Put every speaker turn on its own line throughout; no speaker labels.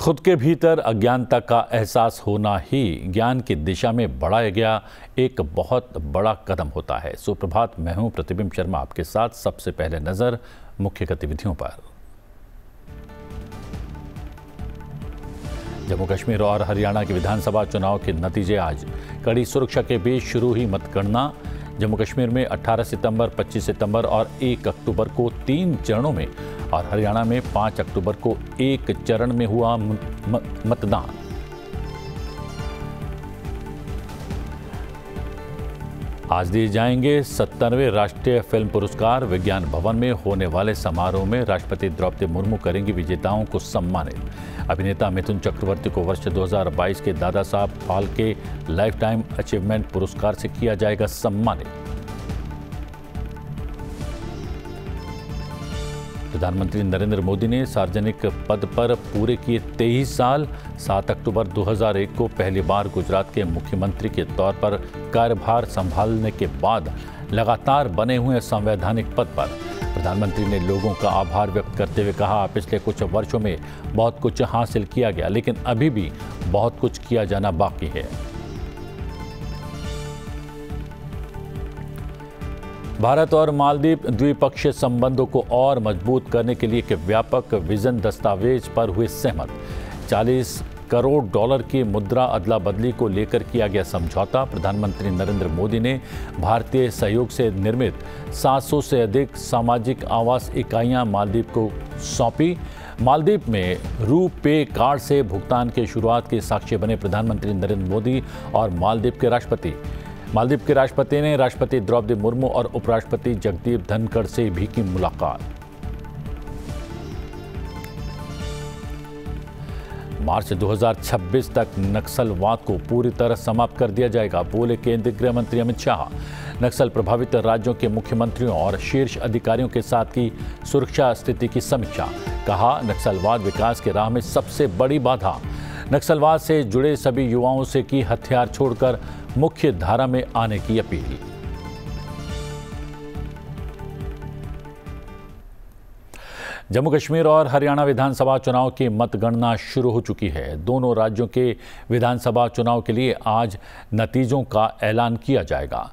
खुद के भीतर अज्ञानता का एहसास होना ही ज्ञान की दिशा में बढ़ाया गया एक बहुत बड़ा कदम होता है। सुप्रभात, मैं हूं प्रतिबिंब शर्मा आपके साथ। सबसे पहले नजर मुख्य गतिविधियों पर। जम्मू कश्मीर और हरियाणा के विधानसभा चुनाव के नतीजे आज। कड़ी सुरक्षा के बीच शुरू हुई मतगणना। जम्मू कश्मीर में 18 सितंबर, 25 सितंबर और 1 अक्टूबर को 3 चरणों में और हरियाणा में 5 अक्टूबर को 1 चरण में हुआ मतदान। आज दिए जाएंगे 97वें राष्ट्रीय फिल्म पुरस्कार। विज्ञान भवन में होने वाले समारोह में राष्ट्रपति द्रौपदी मुर्मू करेंगी विजेताओं को सम्मानित। अभिनेता मिथुन चक्रवर्ती को वर्ष 2022 के Dada Saheb Phalke life time achievement पुरस्कार से किया जाएगा सम्मानित। प्रधानमंत्री नरेंद्र मोदी ने सार्वजनिक पद पर पूरे किए 23 साल। 7 अक्टूबर 2001 को पहली बार गुजरात के मुख्यमंत्री के तौर पर कार्यभार संभालने के बाद लगातार बने हुए संवैधानिक पद पर प्रधानमंत्री ने लोगों का आभार व्यक्त करते हुए कहा, पिछले कुछ वर्षों में बहुत कुछ हासिल किया गया, लेकिन अभी भी बहुत कुछ किया जाना बाकी है। भारत और मालदीव द्विपक्षीय संबंधों को और मजबूत करने के लिए एक व्यापक विजन दस्तावेज पर हुए सहमत। 40 करोड़ डॉलर की मुद्रा अदला बदली को लेकर किया गया समझौता। प्रधानमंत्री नरेंद्र मोदी ने भारतीय सहयोग से निर्मित 700 से अधिक सामाजिक आवास इकाइयां मालदीव को सौंपी। मालदीव में रूपे कार्ड से भुगतान की शुरुआत के साक्षी बने प्रधानमंत्री नरेंद्र मोदी और मालदीव के राष्ट्रपति ने राष्ट्रपति द्रौपदी मुर्मू और उपराष्ट्रपति जगदीप धनखड़ से भी की मुलाकात। मार्च 2026 तक नक्सलवाद को पूरी तरह समाप्त कर दिया जाएगा, बोले केंद्रीय गृह मंत्री अमित शाह। नक्सल प्रभावित राज्यों के मुख्यमंत्रियों और शीर्ष अधिकारियों के साथ की सुरक्षा स्थिति की समीक्षा। कहा, नक्सलवाद विकास की राह में सबसे बड़ी बाधा। नक्सलवाद से जुड़े सभी युवाओं से की हथियार छोड़कर मुख्य धारा में आने की अपील। जम्मू कश्मीर और हरियाणा विधानसभा चुनाव की मतगणना शुरू हो चुकी है। दोनों राज्यों के विधानसभा चुनाव के लिए आज नतीजों का ऐलान किया जाएगा।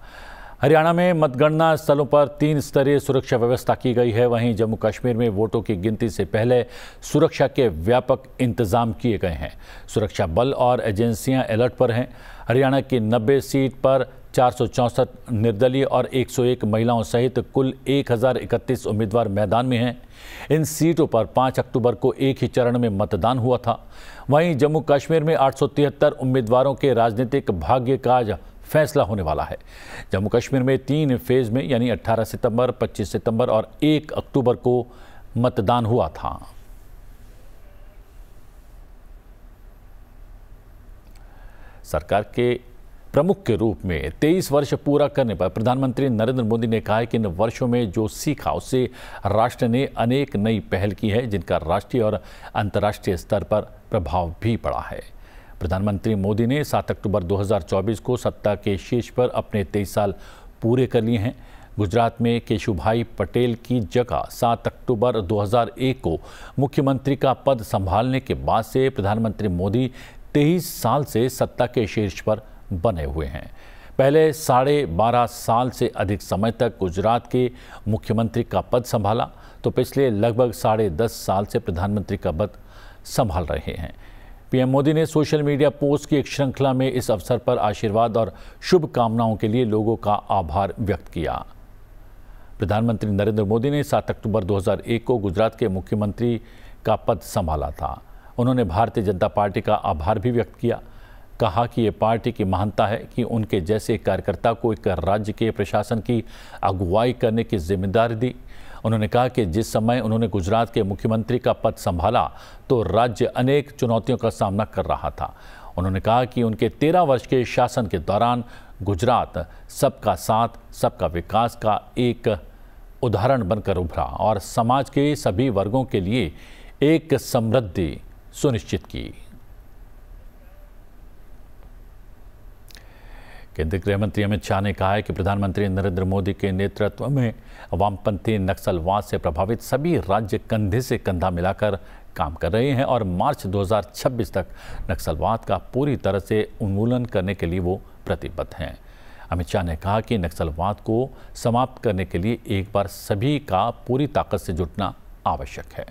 हरियाणा में मतगणना स्थलों पर 3 स्तरीय सुरक्षा व्यवस्था की गई है। वहीं जम्मू कश्मीर में वोटों की गिनती से पहले सुरक्षा के व्यापक इंतजाम किए गए हैं। सुरक्षा बल और एजेंसियां अलर्ट पर हैं। हरियाणा की 90 सीट पर 464 निर्दलीय और 101 महिलाओं सहित कुल 1031 उम्मीदवार मैदान में हैं। इन सीटों पर 5 अक्टूबर को एक ही चरण में मतदान हुआ था। वहीं जम्मू कश्मीर में 873 उम्मीदवारों के राजनीतिक भाग्य का आज फैसला होने वाला है। जम्मू कश्मीर में 3 फेज में यानी 18 सितंबर, 25 सितंबर और 1 अक्टूबर को मतदान हुआ था। सरकार के प्रमुख के रूप में 23 वर्ष पूरा करने पर प्रधानमंत्री नरेंद्र मोदी ने कहा है कि इन वर्षों में जो सीखा उससे राष्ट्र ने अनेक नई पहल की है, जिनका राष्ट्रीय और अंतर्राष्ट्रीय स्तर पर प्रभाव भी पड़ा है। प्रधानमंत्री मोदी ने 7 अक्टूबर 2024 को सत्ता के शीर्ष पर अपने 23 साल पूरे कर लिए हैं। गुजरात में केशुभाई पटेल की जगह 7 अक्टूबर 2001 को मुख्यमंत्री का पद संभालने के बाद से प्रधानमंत्री मोदी 23 साल से सत्ता के शीर्ष पर बने हुए हैं। पहले 12.5 साल से अधिक समय तक गुजरात के मुख्यमंत्री का पद संभाला, तो पिछले लगभग 10.5 साल से प्रधानमंत्री का पद संभाल रहे हैं। पीएम मोदी ने सोशल मीडिया पोस्ट की एक श्रृंखला में इस अवसर पर आशीर्वाद और शुभकामनाओं के लिए लोगों का आभार व्यक्त किया। प्रधानमंत्री नरेंद्र मोदी ने 7 अक्टूबर 2001 को गुजरात के मुख्यमंत्री का पद संभाला था। उन्होंने भारतीय जनता पार्टी का आभार भी व्यक्त किया। कहा कि ये पार्टी की महानता है कि उनके जैसे कार्यकर्ता को एक राज्य के प्रशासन की अगुवाई करने की जिम्मेदारी दी। उन्होंने कहा कि जिस समय उन्होंने गुजरात के मुख्यमंत्री का पद संभाला तो राज्य अनेक चुनौतियों का सामना कर रहा था। उन्होंने कहा कि उनके 13 वर्ष के शासन के दौरान गुजरात सबका साथ, सबका विकास का एक उदाहरण बनकर उभरा और समाज के सभी वर्गों के लिए एक समृद्धि सुनिश्चित की। केंद्रीय गृह मंत्री अमित शाह ने कहा है कि प्रधानमंत्री नरेंद्र मोदी के नेतृत्व में वामपंथी नक्सलवाद से प्रभावित सभी राज्य कंधे से कंधा मिलाकर काम कर रहे हैं और मार्च 2026 तक नक्सलवाद का पूरी तरह से उन्मूलन करने के लिए वो प्रतिबद्ध हैं। अमित शाह ने कहा कि नक्सलवाद को समाप्त करने के लिए एक बार सभी का पूरी ताकत से जुटना आवश्यक है।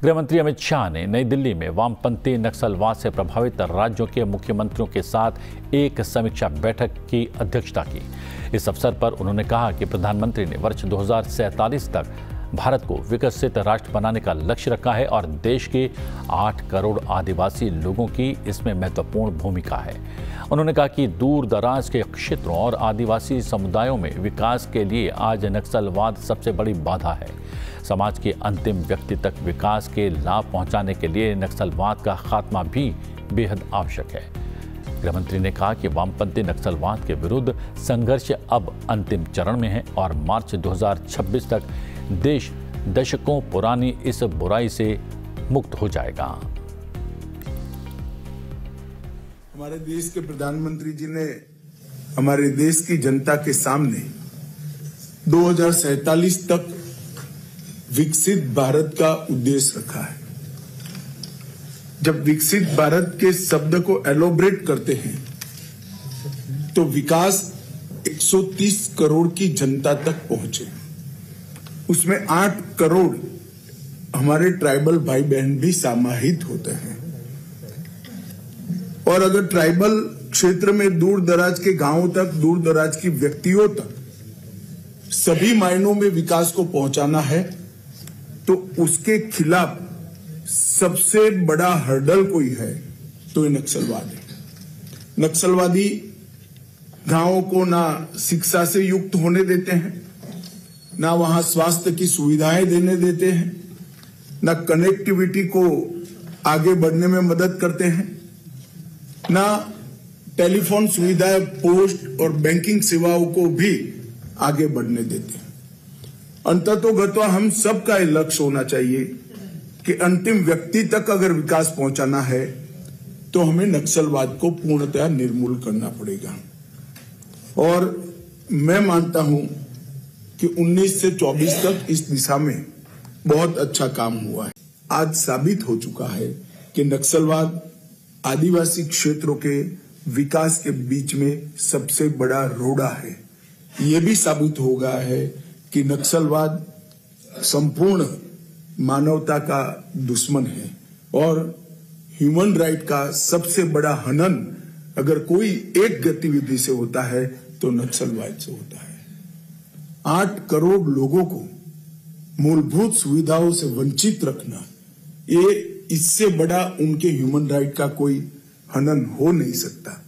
गृह मंत्री अमित शाह ने नई दिल्ली में वामपंथी नक्सलवाद से प्रभावित राज्यों के मुख्यमंत्रियों के साथ एक समीक्षा बैठक की अध्यक्षता की। इस अवसर पर उन्होंने कहा कि प्रधानमंत्री ने वर्ष 2047 तक भारत को विकसित राष्ट्र बनाने का लक्ष्य रखा है और देश के 8 करोड़ आदिवासी लोगों की इसमें महत्वपूर्ण भूमिका है। उन्होंने कहा कि दूर दराज के क्षेत्रों और आदिवासी समुदायों में विकास के लिए आज नक्सलवाद सबसे बड़ी बाधा है। समाज के अंतिम व्यक्ति तक विकास के लाभ पहुंचाने के लिए नक्सलवाद का खात्मा भी बेहद आवश्यक है। गृहमंत्री ने कहा कि वामपंथी नक्सलवाद के विरुद्ध संघर्ष अब अंतिम चरण में है और मार्च 2026 तक देश दशकों पुरानी इस बुराई से मुक्त हो जाएगा।
हमारे देश के प्रधानमंत्री जी ने हमारे देश की जनता के सामने 2047 तक विकसित भारत का उद्देश्य रखा है। जब विकसित भारत के शब्द को एलोब्रेट करते हैं तो विकास 130 करोड़ की जनता तक पहुंचे, उसमें 8 करोड़ हमारे ट्राइबल भाई बहन भी समाहित होते हैं। और अगर ट्राइबल क्षेत्र में दूर दराज के गांवों तक, दूर दराज की व्यक्तियों तक सभी मायनों में विकास को पहुंचाना है तो उसके खिलाफ सबसे बड़ा हर्डल कोई है तो ये नक्सलवाद है। नक्सलवादी गांवों को ना शिक्षा से युक्त होने देते हैं, ना वहां स्वास्थ्य की सुविधाएं देने देते हैं, ना कनेक्टिविटी को आगे बढ़ने में मदद करते हैं, ना टेलीफोन सुविधाएं, पोस्ट और बैंकिंग सेवाओं को भी आगे बढ़ने देते हैं। अंततोगत्वा हम सबका ये लक्ष्य होना चाहिए कि अंतिम व्यक्ति तक अगर विकास पहुंचाना है तो हमें नक्सलवाद को पूर्णतः निर्मूल करना पड़ेगा। और मैं मानता हूं कि 19 से 24 तक इस दिशा में बहुत अच्छा काम हुआ है। आज साबित हो चुका है कि नक्सलवाद आदिवासी क्षेत्रों के विकास के बीच में सबसे बड़ा रोड़ा है। ये भी साबित हो गया है कि नक्सलवाद संपूर्ण मानवता का दुश्मन है और ह्यूमन राइट का सबसे बड़ा हनन अगर कोई एक गतिविधि से होता है तो नक्सलवाद से होता है। 8 करोड़ लोगों को मूलभूत सुविधाओं से वंचित रखना, ये इससे बड़ा उनके ह्यूमन राइट का कोई हनन हो नहीं सकता।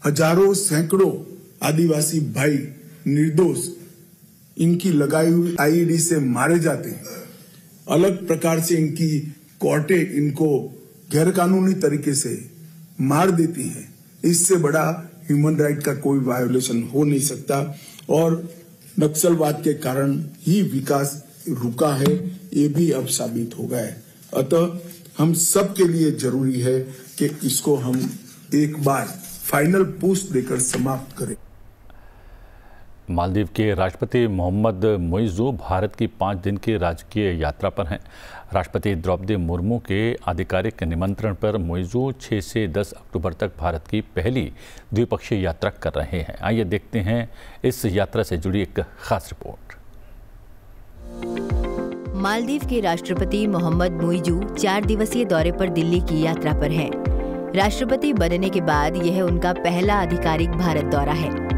हजारों सैकड़ों आदिवासी भाई निर्दोष इनकी लगाई हुई आईईडी से मारे जाते हैं। अलग प्रकार से इनकी कोर्टें इनको गैर कानूनी तरीके से मार देती हैं। इससे बड़ा ह्यूमन राइट का कोई वायोलेशन हो नहीं सकता और नक्सलवाद के कारण ही विकास रुका है, ये भी अब साबित हो गया है। अतः हम सब के लिए जरूरी है कि इसको हम एक बार फाइनल पुश देकर समाप्त करें।
मालदीव के राष्ट्रपति मोहम्मद मुइज़ू भारत की 5 दिन की राजकीय यात्रा पर हैं। राष्ट्रपति द्रौपदी मुर्मू के आधिकारिक निमंत्रण पर मुइज़ू 6 से 10 अक्टूबर तक भारत की पहली द्विपक्षीय यात्रा कर रहे हैं। आइए देखते हैं इस यात्रा से जुड़ी एक खास रिपोर्ट।
मालदीव के राष्ट्रपति मोहम्मद मुइज़ू 4 दिवसीय दौरे पर दिल्ली की यात्रा पर हैं। राष्ट्रपति बनने के बाद यह उनका पहला आधिकारिक भारत दौरा है।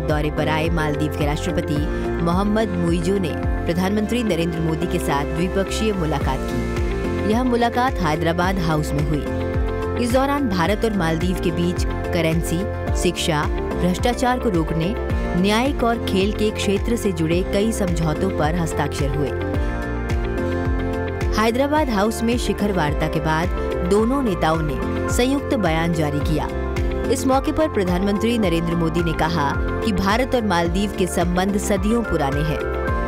दौरे पर आए मालदीव के राष्ट्रपति मोहम्मद मुइज़ू ने प्रधानमंत्री नरेंद्र मोदी के साथ द्विपक्षीय मुलाकात की। यह मुलाकात हैदराबाद हाउस में हुई। इस दौरान भारत और मालदीव के बीच करेंसी, शिक्षा, भ्रष्टाचार को रोकने, न्यायिक और खेल के क्षेत्र से जुड़े कई समझौतों पर हस्ताक्षर हुए। हैदराबाद हाउस में शिखर वार्ता के बाद दोनों नेताओं ने संयुक्त बयान जारी किया। इस मौके पर प्रधानमंत्री नरेंद्र मोदी ने कहा कि भारत और मालदीव के संबंध सदियों पुराने हैं।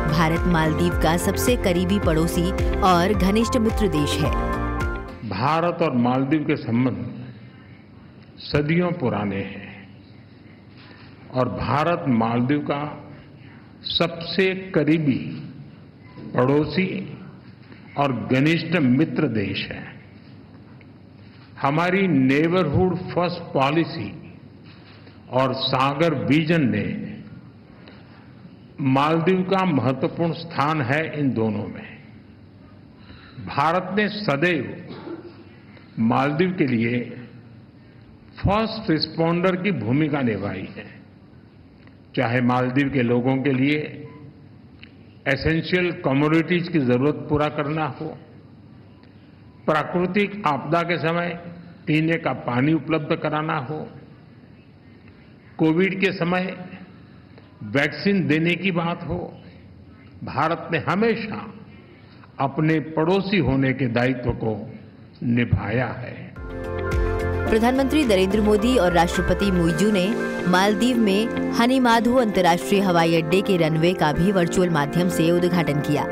भारत मालदीव का सबसे करीबी पड़ोसी और घनिष्ठ मित्र देश है।
भारत और मालदीव के संबंध सदियों पुराने हैं और भारत मालदीव का सबसे करीबी पड़ोसी और घनिष्ठ मित्र देश है। हमारी नेबरहुड फर्स्ट पॉलिसी और सागर विजन ने मालदीव का महत्वपूर्ण स्थान है इन दोनों में। भारत ने सदैव मालदीव के लिए फर्स्ट रिस्पॉन्डर की भूमिका निभाई है, चाहे मालदीव के लोगों के लिए एसेंशियल कमोडिटीज की जरूरत पूरा करना हो, प्राकृतिक आपदा के समय पीने का पानी उपलब्ध कराना हो, कोविड के समय वैक्सीन देने की बात हो। भारत ने हमेशा अपने पड़ोसी होने के दायित्व को निभाया है।
प्रधानमंत्री नरेंद्र मोदी और राष्ट्रपति मुइजू ने मालदीव में हनीमाधु अंतर्राष्ट्रीय हवाई अड्डे के रनवे का भी वर्चुअल माध्यम से उद्घाटन किया।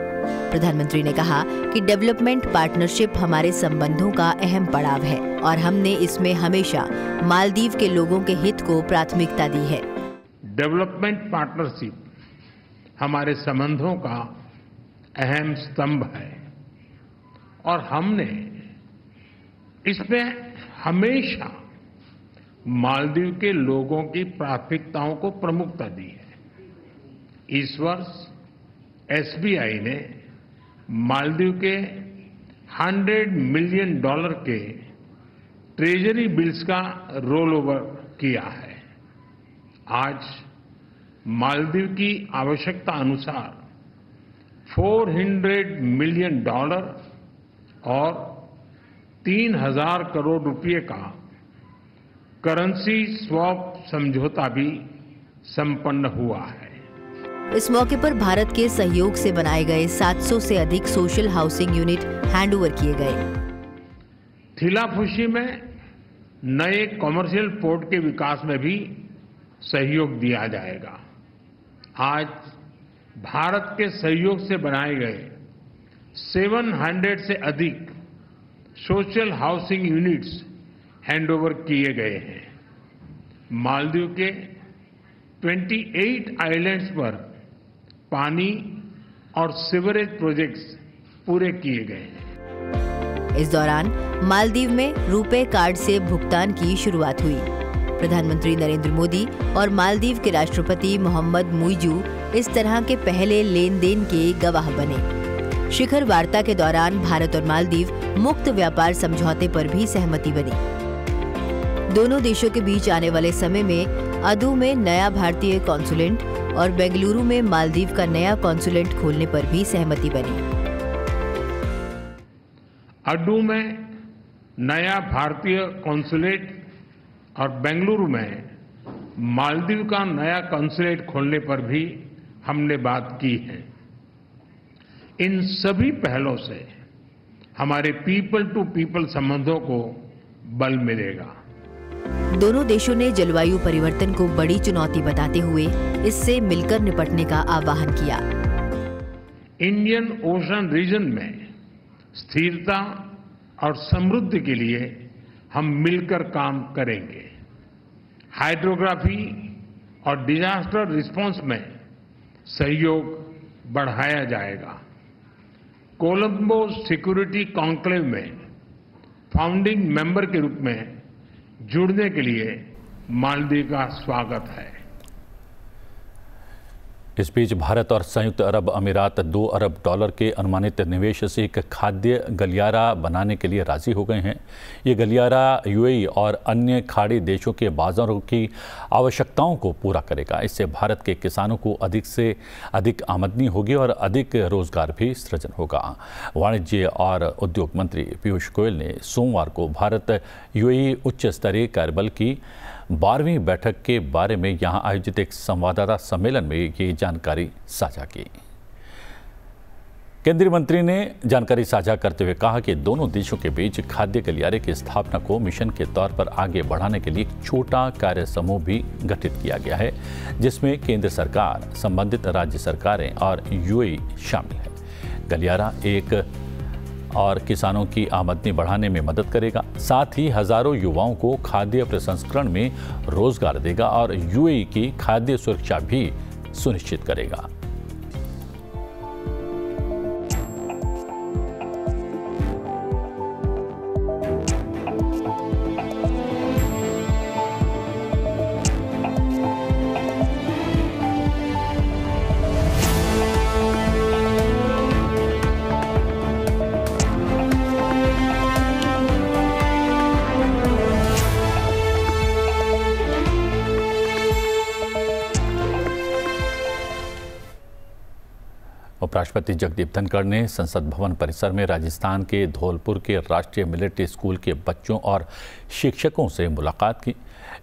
प्रधानमंत्री ने कहा कि डेवलपमेंट पार्टनरशिप हमारे संबंधों का अहम पड़ाव है और हमने इसमें हमेशा मालदीव के लोगों के हित को प्राथमिकता दी है।
डेवलपमेंट पार्टनरशिप हमारे संबंधों का अहम स्तंभ है और हमने इसमें हमेशा मालदीव के लोगों की प्राथमिकताओं को प्रमुखता दी है। इस वर्ष एसबीआई ने मालदीव के $100 मिलियन के ट्रेजरी बिल्स का रोल ओवर किया है। आज मालदीव की आवश्यकता अनुसार $400 मिलियन और 3,000 करोड़ रुपए का करेंसी स्वैप समझौता भी संपन्न हुआ है।
इस मौके पर भारत के सहयोग से बनाए गए 700 से अधिक सोशल हाउसिंग यूनिट हैंडओवर किए गए।
थिलाफुशी में नए कमर्शियल पोर्ट के विकास में भी सहयोग दिया जाएगा। आज भारत के सहयोग से बनाए गए 700 से अधिक सोशल हाउसिंग यूनिट्स हैंडओवर किए गए हैं। मालदीव के 28 आइलैंड्स पर पानी और सीवरेज प्रोजेक्ट्स पूरे किए गए हैं।
इस दौरान मालदीव में रुपे कार्ड से भुगतान की शुरुआत हुई। प्रधानमंत्री नरेंद्र मोदी और मालदीव के राष्ट्रपति मोहम्मद मुइजू इस तरह के पहले लेन देन के गवाह बने। शिखर वार्ता के दौरान भारत और मालदीव मुक्त व्यापार समझौते पर भी सहमति बनी। दोनों देशों के बीच आने वाले समय में अदू में नया भारतीय कॉन्सुलेट और बेंगलुरु में मालदीव का नया कॉन्सुलेट खोलने पर भी सहमति बनी।
अड्डू में नया भारतीय कॉन्सुलेट और बेंगलुरु में मालदीव का नया कॉन्सुलेट खोलने पर भी हमने बात की है। इन सभी पहलों से हमारे पीपल टू पीपल संबंधों को बल मिलेगा।
दोनों देशों ने जलवायु परिवर्तन को बड़ी चुनौती बताते हुए इससे मिलकर निपटने का आह्वान किया।
इंडियन ओशन रीजन में स्थिरता और समृद्धि के लिए हम मिलकर काम करेंगे। हाइड्रोग्राफी और डिजास्टर रिस्पांस में सहयोग बढ़ाया जाएगा। कोलंबो सिक्योरिटी कॉन्क्लेव में फाउंडिंग मेंबर के रूप में जुड़ने के लिए मालदीव का स्वागत है।
इस बीच भारत और संयुक्त अरब अमीरात $2 अरब के अनुमानित निवेश से एक खाद्य गलियारा बनाने के लिए राजी हो गए हैं। ये गलियारा यूएई और अन्य खाड़ी देशों के बाजारों की आवश्यकताओं को पूरा करेगा। इससे भारत के किसानों को अधिक से अधिक आमदनी होगी और अधिक रोजगार भी सृजन होगा। वाणिज्य और उद्योग मंत्री पीयूष गोयल ने सोमवार को भारत यूएई उच्च स्तरीय कार्यबल की 12वीं बैठक के बारे में यहां आयोजित एक संवाददाता सम्मेलन में ये जानकारी साझा की। केंद्रीय मंत्री ने जानकारी साझा करते हुए कहा कि दोनों देशों के बीच खाद्य गलियारे की स्थापना को मिशन के तौर पर आगे बढ़ाने के लिए एक छोटा कार्य समूह भी गठित किया गया है, जिसमें केंद्र सरकार, संबंधित राज्य सरकारें और यूएई शामिल है। गलियारा एक और किसानों की आमदनी बढ़ाने में मदद करेगा, साथ ही हजारों युवाओं को खाद्य प्रसंस्करण में रोजगार देगा और यूएई की खाद्य सुरक्षा भी सुनिश्चित करेगा। उपराष्ट्रपति जगदीप धनखड़ ने संसद भवन परिसर में राजस्थान के धौलपुर के राष्ट्रीय मिलिट्री स्कूल के बच्चों और शिक्षकों से मुलाकात की।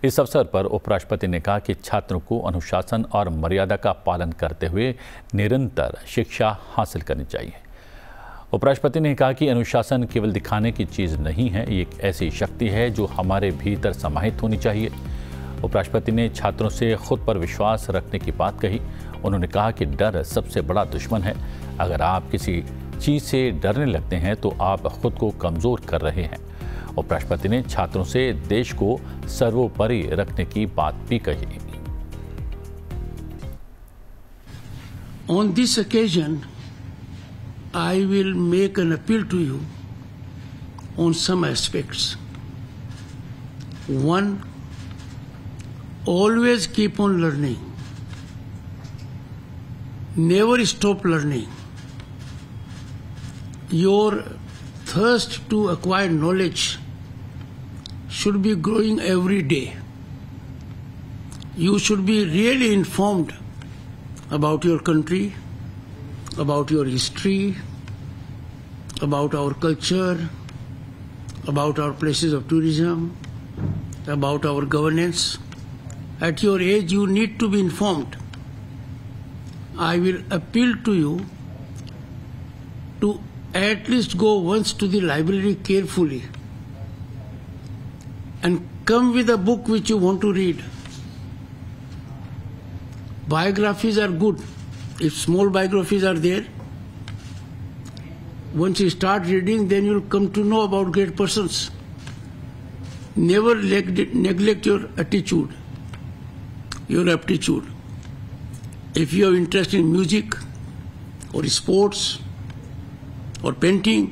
इस अवसर पर उपराष्ट्रपति ने कहा कि छात्रों को अनुशासन और मर्यादा का पालन करते हुए निरंतर शिक्षा हासिल करनी चाहिए। उपराष्ट्रपति ने कहा कि अनुशासन केवल दिखाने की चीज़ नहीं है, ये एक ऐसी शक्ति है जो हमारे भीतर समाहित होनी चाहिए। उपराष्ट्रपति ने छात्रों से खुद पर विश्वास रखने की बात कही। उन्होंने कहा कि डर सबसे बड़ा दुश्मन है। अगर आप किसी चीज़ से डरने लगते हैं तो आप खुद को कमज़ोर कर रहे हैं। उपराष्ट्रपति ने छात्रों से देश को सर्वोपरि रखने की बात भी कही।
On this occasion, I will make an appeal to you on some aspects. One, always keep on learning. Never stop learning. Your thirst to acquire knowledge should be growing every day. You should be really informed about your country, about your history, about our culture, about our places of tourism, about our governance. At your age, you need to be informed. I will appeal to you to at least go once to the library carefully and come with a book which you want to read. Biographies are good. If small biographies are there, once you start reading, then you'll come to know about great persons. Never neglect your attitude, your aptitude. If you have interest in music or sports or painting,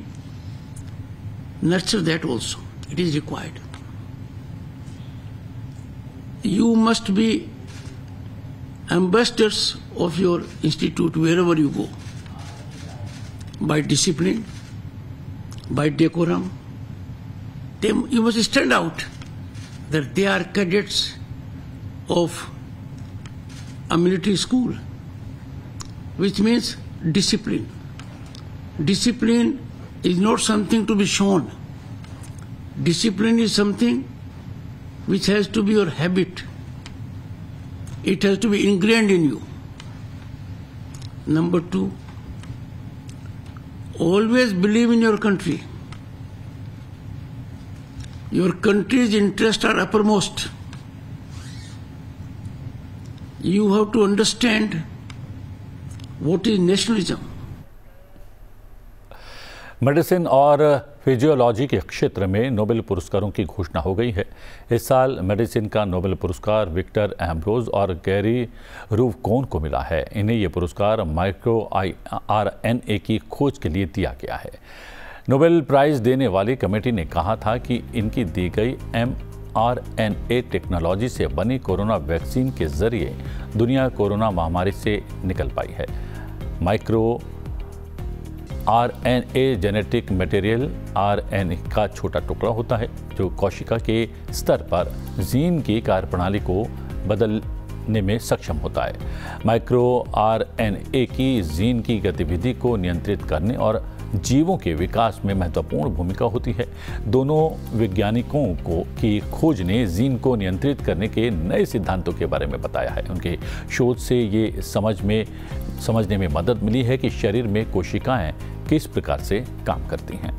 nurture that also. It is required. You must be ambassadors of your institute wherever you go, by discipline, by decorum. You must stand out that they are cadets of a military school, which means discipline. Discipline is not something to be shown. Discipline is something which has to be your habit. It has to be ingrained in you. Number two, always believe in your country. Your country's interests are uppermost. You have to understand what is nationalism.
Medicine और physiology के क्षेत्र में Nobel पुरस्कारों की घोषणा हो गई है। इस साल मेडिसिन का नोबेल पुरस्कार विक्टर एम्ब्रोज और गैरी रूवकोन को मिला है। इन्हें ये पुरस्कार माइक्रो आरएनए की खोज के लिए दिया गया है। नोबेल प्राइज़ देने वाली कमेटी ने कहा था कि इनकी दी गई mRNA टेक्नोलॉजी से बनी कोरोना वैक्सीन के जरिए दुनिया कोरोना महामारी से निकल पाई है। Micro RNA genetic material RNA का छोटा टुकड़ा होता है जो कोशिका के स्तर पर जीन की कार्यप्रणाली को बदल करने में सक्षम होता है। माइक्रो आरएनए की जीन की गतिविधि को नियंत्रित करने और जीवों के विकास में महत्वपूर्ण भूमिका होती है। दोनों वैज्ञानिकों की खोज ने जीन को नियंत्रित करने के नए सिद्धांतों के बारे में बताया है। उनके शोध से ये समझने में मदद मिली है कि शरीर में कोशिकाएं किस प्रकार से काम करती हैं।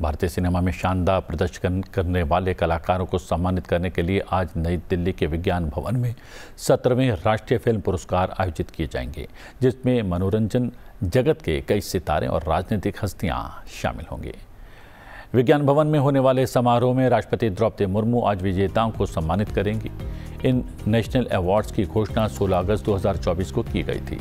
भारतीय सिनेमा में शानदार प्रदर्शन करने वाले कलाकारों को सम्मानित करने के लिए आज नई दिल्ली के विज्ञान भवन में 17वें राष्ट्रीय फिल्म पुरस्कार आयोजित किए जाएंगे, जिसमें मनोरंजन जगत के कई सितारे और राजनीतिक हस्तियां शामिल होंगे। विज्ञान भवन में होने वाले समारोह में राष्ट्रपति द्रौपदी मुर्मू आज विजेताओं को सम्मानित करेंगी। इन नेशनल अवार्ड्स की घोषणा 16 अगस्त 2024 को की गई थी।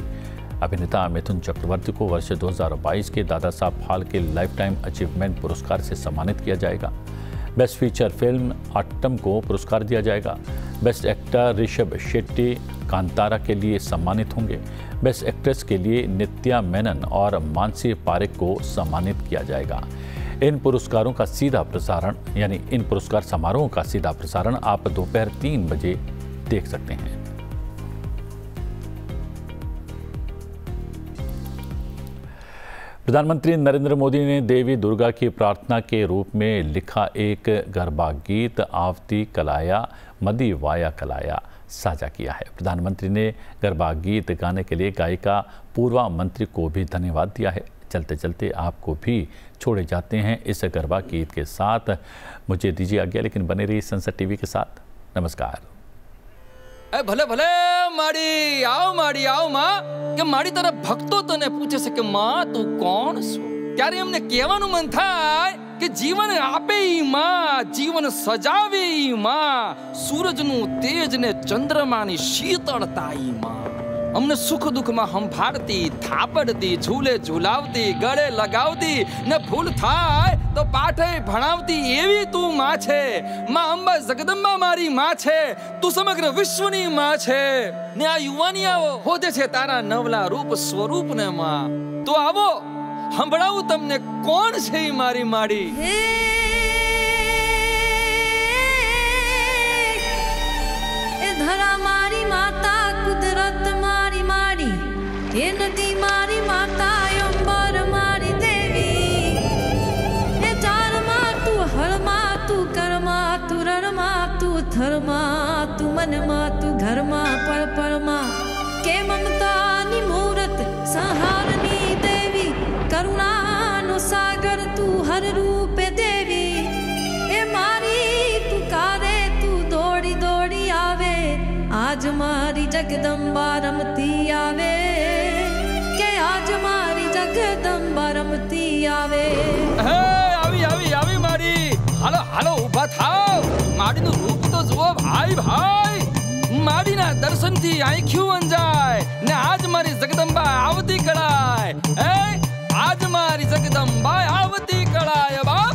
अभिनेता मिथुन चक्रवर्ती को वर्ष 2022 के Dada Saheb Phalke life time achievement पुरस्कार से सम्मानित किया जाएगा। बेस्ट फीचर फिल्म आट्टम को पुरस्कार दिया जाएगा। बेस्ट एक्टर ऋषभ शेट्टी कांतारा के लिए सम्मानित होंगे। बेस्ट एक्ट्रेस के लिए नित्या मेनन और मानसी पारेख को सम्मानित किया जाएगा। इन पुरस्कारों का सीधा प्रसारण इन पुरस्कार समारोहों का सीधा प्रसारण आप दोपहर 3 बजे देख सकते हैं। प्रधानमंत्री नरेंद्र मोदी ने देवी दुर्गा की प्रार्थना के रूप में लिखा एक गरबा गीत आवती कलाया मदी वाया कलाया साझा किया है। प्रधानमंत्री ने गरबा गीत गाने के लिए गायिका पूर्वा मंत्री को भी धन्यवाद दिया है। चलते चलते आपको भी छोड़े जाते हैं इस गरबा गीत के साथ। मुझे दीजिए आज्ञा, लेकिन बने रहिए संसद टीवी के साथ। नमस्कार।
भले भले माड़ी आओ माँ के माड़ी तरफ भक्तो तो ने पूछे से कि माँ तू कौन सो। क्यारे हमने कहेવાનું मन થાય કે જીવન આપે ઈ માં, જીવન સજાવે ઈ માં, સૂરજનું તેજ ને ચંદ્રમાની શીતળતા ઈ માં। અમને સુખ દુઃખમાં સંભાળતી, થાપડતી, ઝૂલે ઝૂલાવતી, ગળે લગાવતી ને ભૂલ થાય તો પાઠે ભણાવતી એવી તું માં છે। માં અંબા જગદંબા મારી માં છે, તું સમગ્ર વિશ્વની માં છે ને આ યુવાનિયાઓ હોજે છે તારા નવલા રૂપ સ્વરૂપ ને માં। તો આવો સંભળાવું તમને કોણ છે ઈ મારી માડી।
એ ધરા મારી માતા, કુદરત મારી માડી, એ નદી મારી માતા, અંબર મારી દેવી। એ ચારમાં તું હળમાં, તું કરમાં, તું રણમાં, તું થરમાં, તું મનમાં, તું ઘરમાં, પળ પળમાં કે મમતાની મૂરત સહારની દેવી। करुणानो सागर तू हर रूप देवी। ए मारी तू कारे तू दौड़ी दौड़ी आवे, आज मारी जगदम्बा रमती आवे, के आज मारी जगदम्बा रमती आवे।
आवी आवी आवी मारी, हालो हालो उभा थाओ। मारी नु रूप तो जुओ भाई भाई। मारी ना दर्शन थी आंखियों अंजाय ने आज मारी जगदम्बा आवती कड़ाय। आज मारी जगदम्बा आवती कड़ाय बाप।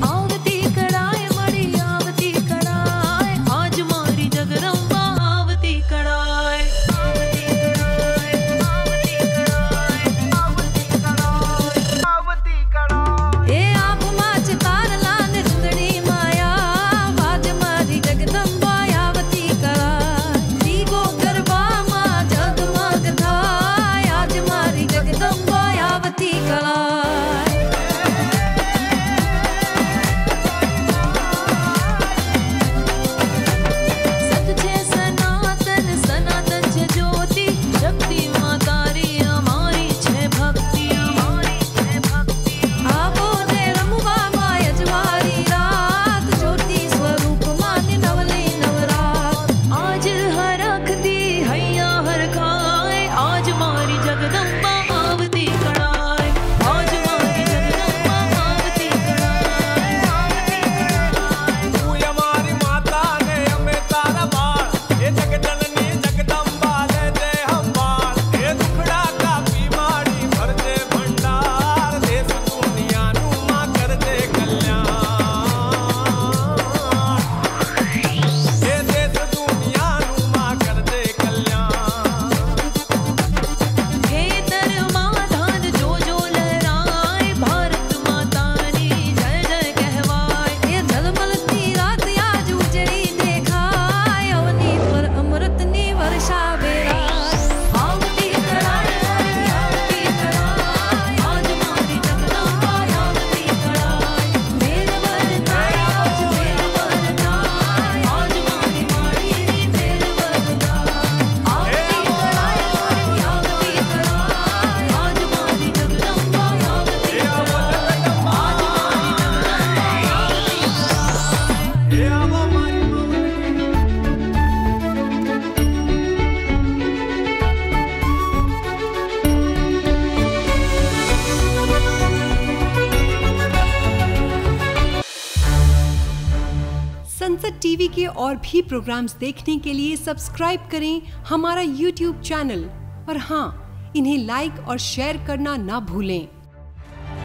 आवती कड़ाय मरी आवती कड़ाय, आज मारी जगदम्बा आवती कड़ाय। आवती कड़ाय आवती कड़ाय आवती कड़ाय आवती कड़ाय।
संसद टीवी के और भी प्रोग्राम्स देखने के लिए सब्सक्राइब करें हमारा YouTube चैनल और हाँ, इन्हें लाइक और शेयर करना ना भूलें।